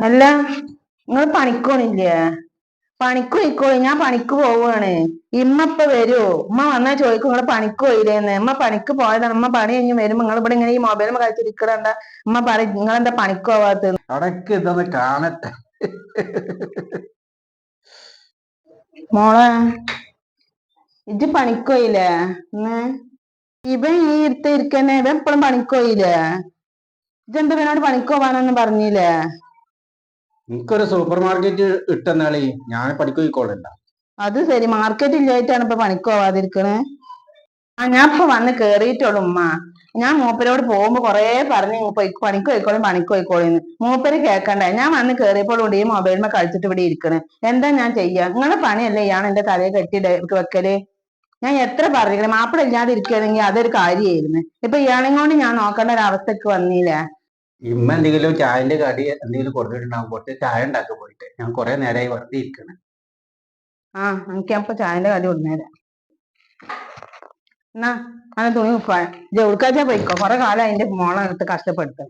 അല്ല, നിങ്ങൾ പണിക്കോണില്ലേ? പണിക്ക് പോയിക്കോളി, ഞാൻ പണിക്ക് പോവാണ്. ഇമ്മ ഇപ്പൊ വരുവോ? ഉമ്മ വന്നാ ചോദിക്കും നിങ്ങള് പണിക്ക് പോയില്ലേന്ന്. ഉമ്മ പണിക്ക് പോയതാണ്. ഉമ്മ പണി കഴിഞ്ഞ് വരുമ്പോ നിങ്ങൾ ഇവിടെ ഇങ്ങനെ ഈ മൊബൈൽ കളിച്ചിരിക്കണ്ട. ഉമ്മ പറയും നിങ്ങളെന്താ പണിക്ക് പോവാത്ത. അടക്ക് ഇതൊന്ന് കാണട്ടെ. മോളെ, ഇജ്ജ് പണിക്കോയില്ലേ ഇന്ന്? ഇവൻ ഈ ഇരിക്കന്നെ, ഇവൻ എപ്പോഴും പണിക്കോയില്ലേ? ഇജ്ജെന്താ ഇവനോട് പണിക്ക് പോവാനൊന്നും പറഞ്ഞില്ലേ? എനിക്കൊരു സൂപ്പർ മാർക്കറ്റ് ഇട്ടെന്നാളി, ഞാൻ പണിക്ക് പോയിക്കോളണ്ട. അത് ശരി, മാർക്കറ്റ് ഇല്ലായിട്ടാണ് ഇപ്പൊ പണിക്ക് പോവാതിരിക്കണേ. ഞാൻ ഇപ്പൊ വന്ന് കേറിയിട്ടുള്ളൂ ഉമ്മ. ഞാൻ മൂപ്പരോട് പോകുമ്പോ കൊറേ പറഞ്ഞു പണിക്ക് പോയിക്കോളും പണിക്ക് പോയിക്കോളിന്ന്. മൂപ്പര് കേക്കണ്ടേ. ഞാൻ വന്ന് കേറിയപ്പോഴുണ്ട് ഈ മൊബൈലിൽ കളിച്ചിട്ട് ഇവിടെ ഇരിക്കണേ. എന്താ ഞാൻ ചെയ്യാ? നിങ്ങളെ പണിയല്ലേ ഇയാൾ എന്റെ തലയെ കെട്ടി വെക്കല്. ഞാൻ എത്ര പറഞ്ഞില്ലേ മാപ്പിള ഇല്ലാതെ ഇരിക്കുകയാണെങ്കിൽ അതൊരു കാര്യമായിരുന്നു. ഇപ്പൊ ഇയാളെയും കൊണ്ട് ഞാൻ നോക്കേണ്ട ഒരു അവസ്ഥക്ക് വന്നില്ലേ. ഇമ്മ എന്തെങ്കിലും ചായന്റെ കടി എന്തെങ്കിലും കൊടുത്തിട്ടുണ്ടാവും, കുറച്ച് ചായ ഉണ്ടാക്കി പോയിട്ട്. ഞാൻ കുറെ നേരമായി വെറുതെ ഇരിക്കണേ. എനിക്ക് അപ്പൊ ചായന്റെ കടി കൊടുന്നേരാം. എന്നാ അങ്ങനെ തുണി ഉപ്പായ ജോലിക്കാച്ചാ പോയിക്കോ. കൊറേ കാലം അതിന്റെ മോളെ അടുത്ത് കഷ്ടപ്പെടുത്ത.